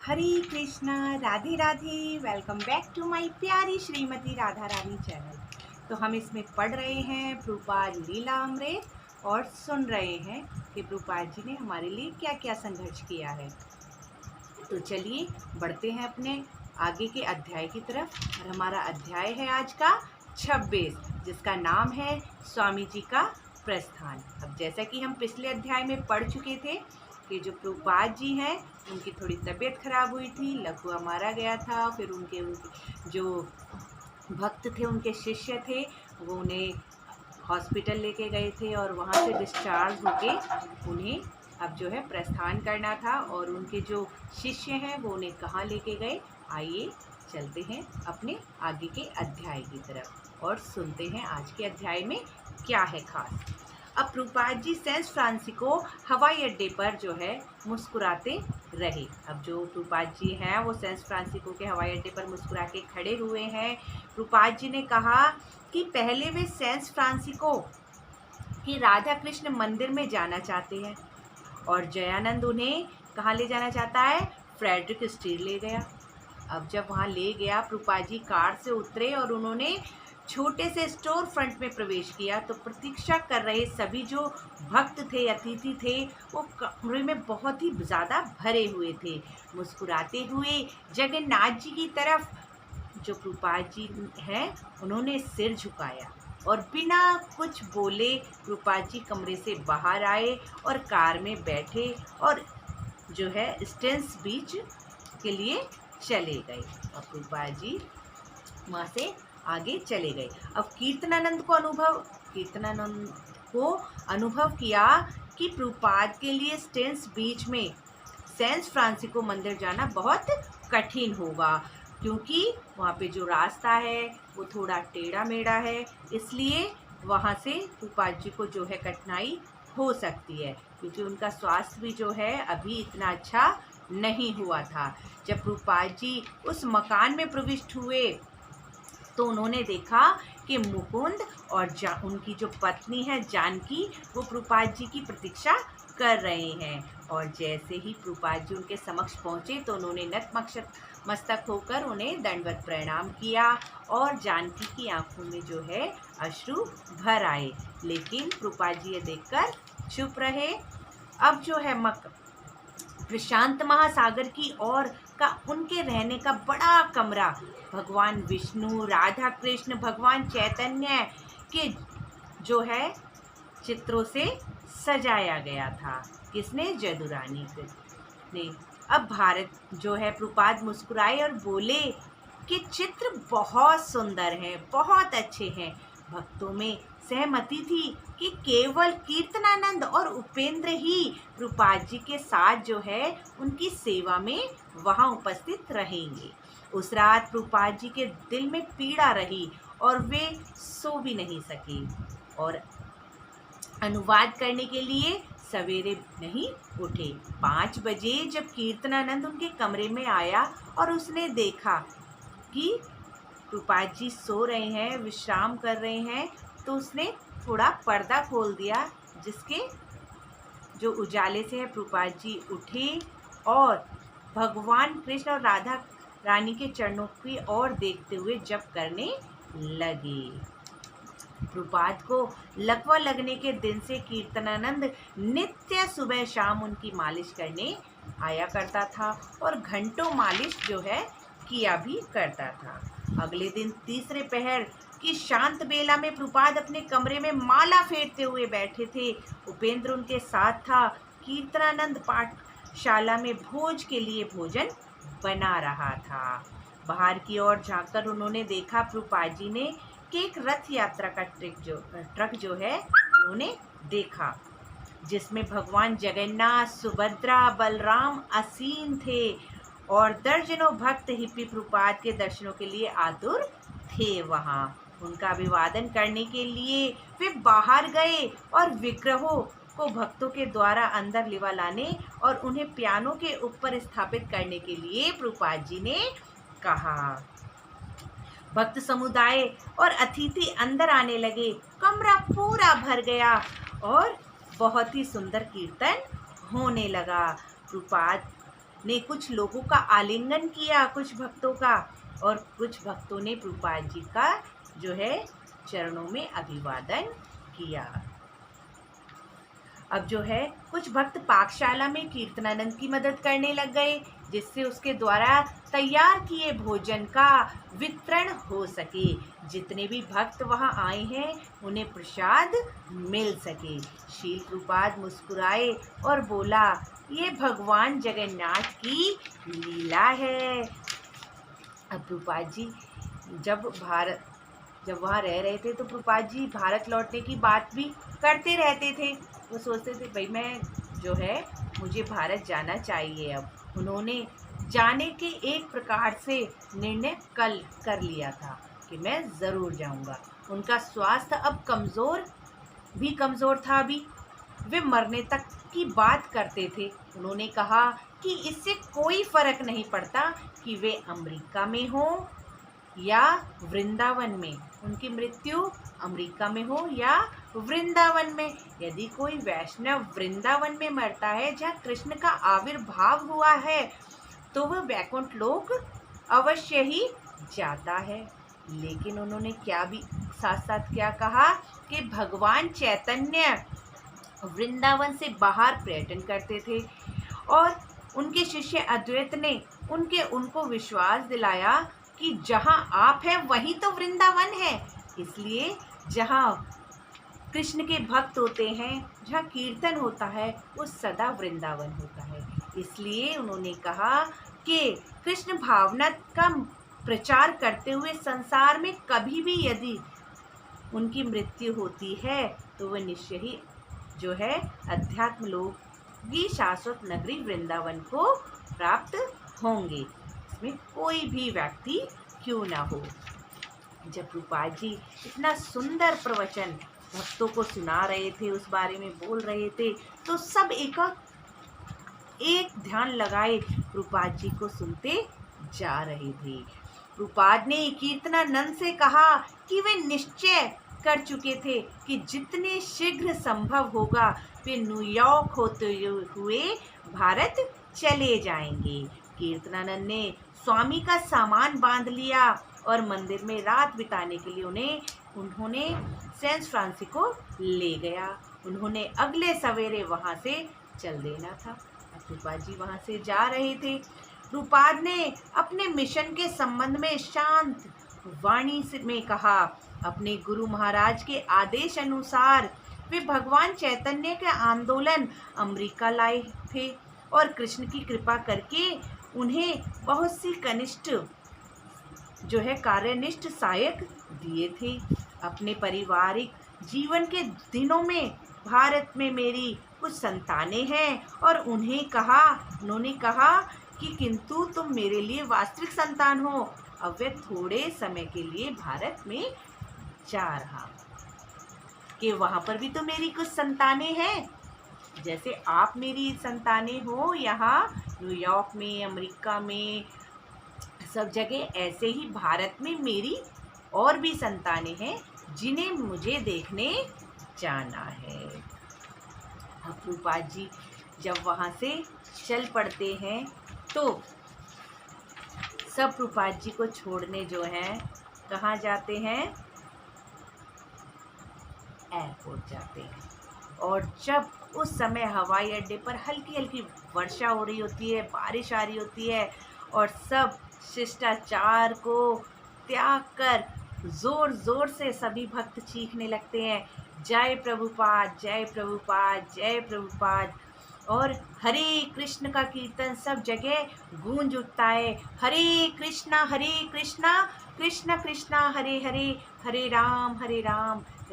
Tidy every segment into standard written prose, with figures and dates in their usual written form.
Hare Krishna, Radhe Radhe. Welcome back to my प्यारी Shrimati Radha Rani channel. तो हम इसमें पढ़ रहे हैं प्रभुपाद लीलामृत और सुन रहे हैं कि प्रभुपाद जी ने हमारे लिए क्या क्या संघर्ष किया है। तो चलिए बढ़ते हैं अपने आगे के अध्याय की तरफ। और हमारा अध्याय है आज का 26, जिसका नाम है स्वामी जी का प्रस्थान। अब जैसा कि हम पिछले अध्याय में पढ़ चुके थे कि जो प्रभुपाद जी हैं उनकी थोड़ी तबीयत खराब हुई थी, लकुआ मारा गया था। फिर उनके जो भक्त थे, उनके शिष्य थे, वो उन्हें हॉस्पिटल लेके गए थे और वहाँ से डिस्चार्ज होके उन्हें अब जो है प्रस्थान करना था। और उनके जो शिष्य हैं वो उन्हें कहाँ लेके गए, आइए चलते हैं अपने आगे के अध्याय की तरफ और सुनते हैं आज के अध्याय में क्या है खास। अब प्रभुपाद जी सैन फ्रांसिस्को हवाई अड्डे पर जो है मुस्कुराते रहे। अब जो प्रभुपाद जी हैं वो सैन फ्रांसिस्को के हवाई अड्डे पर मुस्कुरा के खड़े हुए हैं। प्रभुपाद जी ने कहा कि पहले वे सैन फ्रांसिस्को के राधा कृष्ण मंदिर में जाना चाहते हैं और जयानंद उन्हें कहाँ ले जाना चाहता है, फ्रेडरिक स्ट्रीट ले गया। अब जब वहाँ ले गया, प्रभुपाद जी कार से उतरे और उन्होंने छोटे से स्टोर फ्रंट में प्रवेश किया तो प्रतीक्षा कर रहे सभी जो भक्त थे, अतिथि थे, वो कमरे में बहुत ही ज़्यादा भरे हुए थे। मुस्कुराते हुए जगन्नाथ जी की तरफ जो प्रभुपाद जी हैं उन्होंने सिर झुकाया और बिना कुछ बोले प्रभुपाद जी कमरे से बाहर आए और कार में बैठे और जो है स्टेंस बीच के लिए चले गए। और प्रभुपाद जी वहाँ से आगे चले गए। अब कीर्तनानंद को अनुभव किया कि प्रभुपाद के लिए स्टेंस बीच में सैन फ्रांसिस्को मंदिर जाना बहुत कठिन होगा, क्योंकि वहाँ पे जो रास्ता है वो थोड़ा टेढ़ा मेढ़ा है, इसलिए वहाँ से प्रभुपाद जी को जो है कठिनाई हो सकती है, क्योंकि उनका स्वास्थ्य भी जो है अभी इतना अच्छा नहीं हुआ था। जब प्रभुपाद जी उस मकान में प्रविष्ट हुए तो उन्होंने देखा कि मुकुंद और उनकी जो पत्नी है जानकी, वो प्रभुपाद जी की प्रतीक्षा कर रहे हैं। और जैसे ही प्रभुपाद जी उनके समक्ष पहुँचे तो उन्होंने नतमस्तक होकर उन्हें दंडवत प्रणाम किया और जानकी की आंखों में जो है अश्रु भर आए, लेकिन प्रभुपाद जी ये देखकर चुप रहे। अब जो है प्रशांत महासागर की ओर का उनके रहने का बड़ा कमरा भगवान विष्णु, राधा कृष्ण, भगवान चैतन्य के जो है चित्रों से सजाया गया था। किसने? जदुरानी ने। अब भारत जो है प्रभुपाद मुस्कुराए और बोले कि चित्र बहुत सुंदर हैं, बहुत अच्छे हैं। भक्तों में सहमति थी कि केवल कीर्तनानंद और उपेंद्र ही प्रभुपाद जी के साथ जो है उनकी सेवा में वहाँ उपस्थित रहेंगे। उस रात प्रभुपाद जी के दिल में पीड़ा रही और वे सो भी नहीं सके और अनुवाद करने के लिए सवेरे नहीं उठे। 5 बजे जब कीर्तनानंद उनके कमरे में आया और उसने देखा कि प्रभुपाद जी सो रहे हैं, विश्राम कर रहे हैं, तो उसने थोड़ा पर्दा खोल दिया, जिसके जो उजाले से है प्रभुपाद जी उठे और भगवान कृष्ण और राधा रानी के चरणों की ओर देखते हुए जप करने लगे। प्रभुपाद को लकवा लगने के दिन से कीर्तनानंद नित्य सुबह शाम उनकी मालिश करने आया करता था और घंटों मालिश जो है किया भी करता था। अगले दिन तीसरे पहर की शांत बेला में प्रभुपाद अपने कमरे में माला फेरते हुए बैठे थे। उपेंद्र उनके साथ था। कीर्तनानंद पाठशाला में भोज के लिए भोजन बना रहा था। बाहर की ओर झांककर उन्होंने देखा प्रभुपाद जी ने कि एक रथ यात्रा का ट्रक जो है उन्होंने देखा, जिसमें भगवान जगन्नाथ, सुभद्रा, बलराम आसीन थे और दर्जनों भक्त हिप्पी प्रभुपाद के दर्शनों के लिए आतुर थे। वहाँ उनका अभिवादन करने के लिए वे बाहर गए और विग्रहों को भक्तों के द्वारा अंदर लिवा लाने और उन्हें पियानो के ऊपर स्थापित करने के लिए प्रभुपाद जी ने कहा। भक्त समुदाय और अतिथि अंदर आने लगे। कमरा पूरा भर गया और बहुत ही सुंदर कीर्तन होने लगा। प्रभुपाद ने कुछ लोगों का आलिंगन किया, कुछ भक्तों का, और कुछ भक्तों ने प्रभुपाद जी का जो है चरणों में अभिवादन किया। अब जो है कुछ भक्त पाकशाला में कीर्तनानंद की मदद करने लग गए, जिससे उसके द्वारा तैयार किए भोजन का वितरण हो सके, जितने भी भक्त वहां आए हैं उन्हें प्रसाद मिल सके। शील प्रभुपाद मुस्कुराए और बोला, ये भगवान जगन्नाथ की लीला है। अब प्रभुपाद जी जब वहाँ रह रहे थे तो प्रभुपाद जी भारत लौटने की बात भी करते रहते थे। वो सोचते थे भाई मैं जो है मुझे भारत जाना चाहिए। अब उन्होंने जाने के एक प्रकार से निर्णय कल कर लिया था कि मैं ज़रूर जाऊंगा। उनका स्वास्थ्य अब कमज़ोर था। अभी वे मरने तक की बात करते थे। उन्होंने कहा कि इससे कोई फर्क नहीं पड़ता कि वे अमेरिका में हो या वृंदावन में, उनकी मृत्यु अमेरिका में हो या वृंदावन में। यदि कोई वैष्णव वृंदावन में मरता है जहाँ कृष्ण का आविर्भाव हुआ है तो वह वैकुंठ लोक अवश्य ही जाता है। लेकिन उन्होंने साथ साथ क्या कहा कि भगवान चैतन्य वृंदावन से बाहर पर्यटन करते थे और उनके शिष्य अद्वैत ने उनको विश्वास दिलाया कि जहाँ आप हैं वहीं तो वृंदावन है। इसलिए जहाँ कृष्ण के भक्त होते हैं, जहाँ कीर्तन होता है, वो सदा वृंदावन होता है। इसलिए उन्होंने कहा कि कृष्ण भावना का प्रचार करते हुए संसार में कभी भी यदि उनकी मृत्यु होती है तो वह निश्चय ही जो है अध्यात्म लोक की शाश्वत नगरी वृंदावन को प्राप्त होंगे, इसमें कोई भी व्यक्ति क्यों ना हो। जब प्रभुपाद जी इतना सुंदर प्रवचन भक्तों को सुना रहे थे, उस बारे में बोल रहे थे, तो सब एक ध्यान लगाए प्रभुपाद जी को सुनते जा रहे थे। प्रभुपाद ने कीर्तनानंद से कहा कि वे निश्चय कर चुके थे कि जितने शीघ्र संभव होगा वे न्यूयॉर्क होते हुए भारत चले जाएंगे। कीर्तनानंद ने स्वामी का सामान बांध लिया और मंदिर में रात बिताने के लिए उन्होंने सैन फ्रांसिस्को ले गया। उन्होंने अगले सवेरे वहाँ से चल देना था। प्रभुपाद जी वहाँ से जा रहे थे। प्रभुपाद ने अपने मिशन के संबंध में शांत वाणी में कहा। अपने गुरु महाराज के आदेश अनुसार वे भगवान चैतन्य के आंदोलन अमेरिका लाए थे और कृष्ण की कृपा करके उन्हें बहुत सी कनिष्ठ जो है कार्यनिष्ठ सहायक दिए थे। अपने पारिवारिक जीवन के दिनों में भारत में मेरी कुछ संतानें हैं और उन्होंने कहा कि किंतु तुम मेरे लिए वास्तविक संतान हो। अब वे थोड़े समय के लिए भारत में जा रहा कि वहाँ पर भी तो मेरी कुछ संतानें हैं, जैसे आप मेरी संतानें हो यहाँ न्यूयॉर्क में, अमेरिका में, सब जगह, ऐसे ही भारत में मेरी और भी संतानें हैं जिन्हें मुझे देखने जाना है। अब प्रभुपाद जी जब वहाँ से चल पड़ते हैं तो सब प्रभुपाद जी को छोड़ने जो हैं कहाँ जाते हैं, एयरपोर्ट जाते हैं। और जब उस समय हवाई अड्डे पर हल्की हल्की वर्षा हो रही होती है, बारिश आ रही होती है और सब शिष्टाचार को त्याग कर जोर जोर से सभी भक्त चीखने लगते हैं, जय प्रभुपाद, जय प्रभुपाद, जय प्रभुपाद। और हरे कृष्ण का कीर्तन सब जगह गूंज उठता है। हरे कृष्णा कृष्ण कृष्णा हरे हरे, हरे राम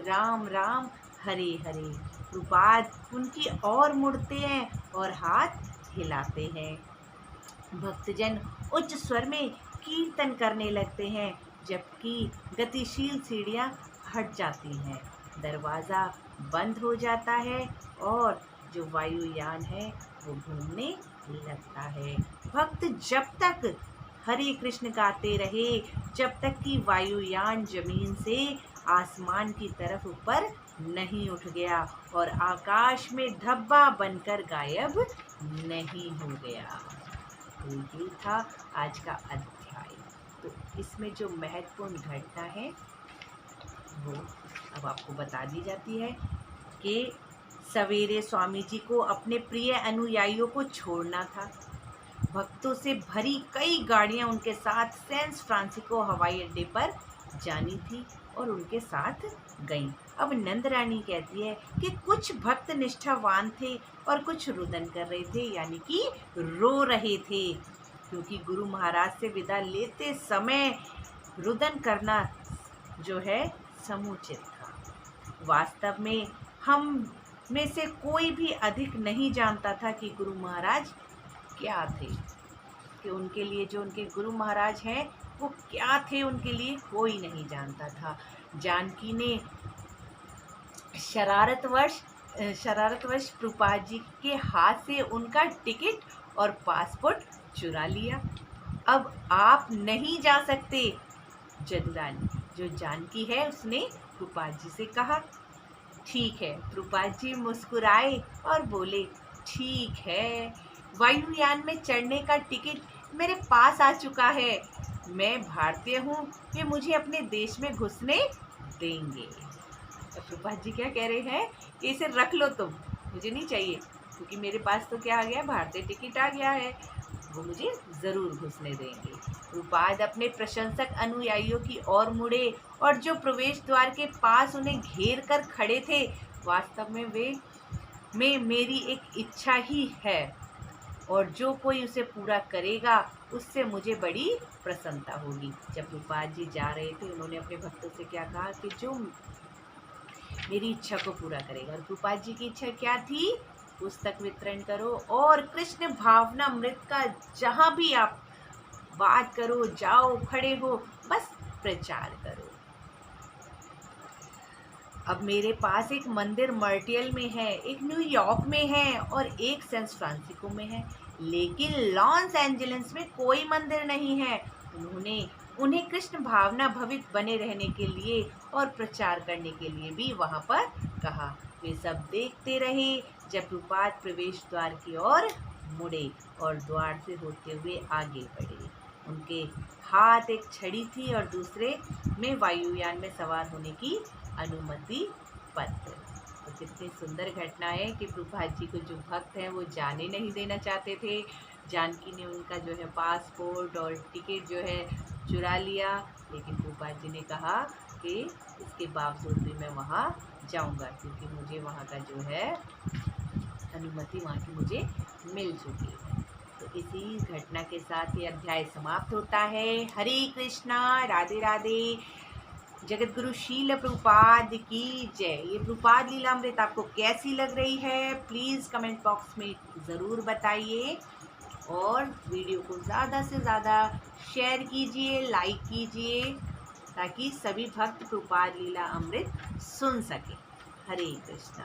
राम राम हरे हरे। प्रभुपाद उनकी ओर मुड़ते हैं और हाथ हिलाते हैं। भक्तजन उच्च स्वर में कीर्तन करने लगते हैं, जबकि गतिशील सीढ़ियाँ हट जाती हैं, दरवाज़ा बंद हो जाता है और जो वायुयान है वो घूमने लगता है। भक्त जब तक हरे कृष्ण गाते रहे, जब तक कि वायुयान जमीन से आसमान की तरफ ऊपर नहीं उठ गया और आकाश में धब्बा बनकर गायब नहीं हो गया। तो ये था आज का अध्याय। तो इसमें जो महत्वपूर्ण घटना है वो अब आपको बता दी जाती है कि सवेरे स्वामी जी को अपने प्रिय अनुयायियों को छोड़ना था। भक्तों से भरी कई गाड़ियां उनके साथ सैन फ्रांसिस्को हवाई अड्डे पर जानी थी और उनके साथ गईं। अब नंद रानी कहती है कि कुछ भक्त निष्ठावान थे और कुछ रुदन कर रहे थे, यानी कि रो रहे थे, क्योंकि गुरु महाराज से विदा लेते समय रुदन करना जो है समुचित था। वास्तव में हम में से कोई भी अधिक नहीं जानता था कि गुरु महाराज क्या थे, कि उनके लिए जो उनके गुरु महाराज हैं वो क्या थे, उनके लिए कोई नहीं जानता था। जानकी ने शरारतवश प्रभुपाद जी के हाथ से उनका टिकट और पासपोर्ट चुरा लिया। अब आप नहीं जा सकते। जदुरानी जो जानकी है उसने प्रभुपाद जी से कहा। ठीक है। प्रभुपाद जी मुस्कुराए और बोले, ठीक है, वायुयान में चढ़ने का टिकट मेरे पास आ चुका है। मैं भारतीय हूँ, वे मुझे अपने देश में घुसने देंगे। तो प्रभुपाद जी क्या कह रहे हैं कि इसे रख लो तुम, मुझे नहीं चाहिए, क्योंकि मेरे पास तो क्या आ गया, भारतीय टिकट आ गया है, वो मुझे ज़रूर घुसने देंगे। प्रभुपाद अपने प्रशंसक अनुयायियों की ओर मुड़े और जो प्रवेश द्वार के पास उन्हें घेर कर खड़े थे, वास्तव में मेरी एक इच्छा ही है और जो कोई उसे पूरा करेगा उससे मुझे बड़ी प्रसन्नता होगी। जब प्रभुपाद जी जा रहे थे, उन्होंने अपने भक्तों से क्या कहा कि जो मेरी इच्छा को पूरा करेगा। और प्रभुपाद जी की इच्छा क्या थी? पुस्तक वितरण करो और कृष्ण भावना अमृत का जहाँ भी आप बात करो, जाओ, खड़े हो, बस प्रचार करो। अब मेरे पास एक मंदिर मर्टियल में है, एक न्यूयॉर्क में है और एक सैन फ्रांसिस्को में है, लेकिन लॉस एंजलिस में कोई मंदिर नहीं है। उन्हें कृष्ण भावना भवित बने रहने के लिए और प्रचार करने के लिए भी वहाँ पर कहा। वे सब देखते रहे जब प्रभुपाद प्रवेश द्वार की ओर मुड़े और द्वार से होते हुए आगे बढ़े। उनके हाथ एक छड़ी थी और दूसरे में वायुयान में सवार होने की अनुमति पत्र। तो कितनी सुंदर घटना है कि प्रभुपाद जी को जो भक्त हैं वो जाने नहीं देना चाहते थे। जानकी ने उनका जो है पासपोर्ट और टिकट जो है चुरा लिया, लेकिन प्रभुपाद जी ने कहा कि इसके बावजूद भी मैं वहाँ जाऊँगा, क्योंकि मुझे वहाँ का जो है अनुमति वहाँ की मुझे मिल चुकी है। तो इसी घटना के साथ ये अध्याय समाप्त होता है। हरे कृष्णा, राधे राधे, जगत गुरु शील प्रभुपाद की जय। ये प्रभुपाद लीलामृत आपको कैसी लग रही है, प्लीज़ कमेंट बॉक्स में ज़रूर बताइए और वीडियो को ज़्यादा से ज़्यादा शेयर कीजिए, लाइक कीजिए, ताकि सभी भक्त प्रभुपाद लीला अमृत सुन सकें। हरे कृष्णा।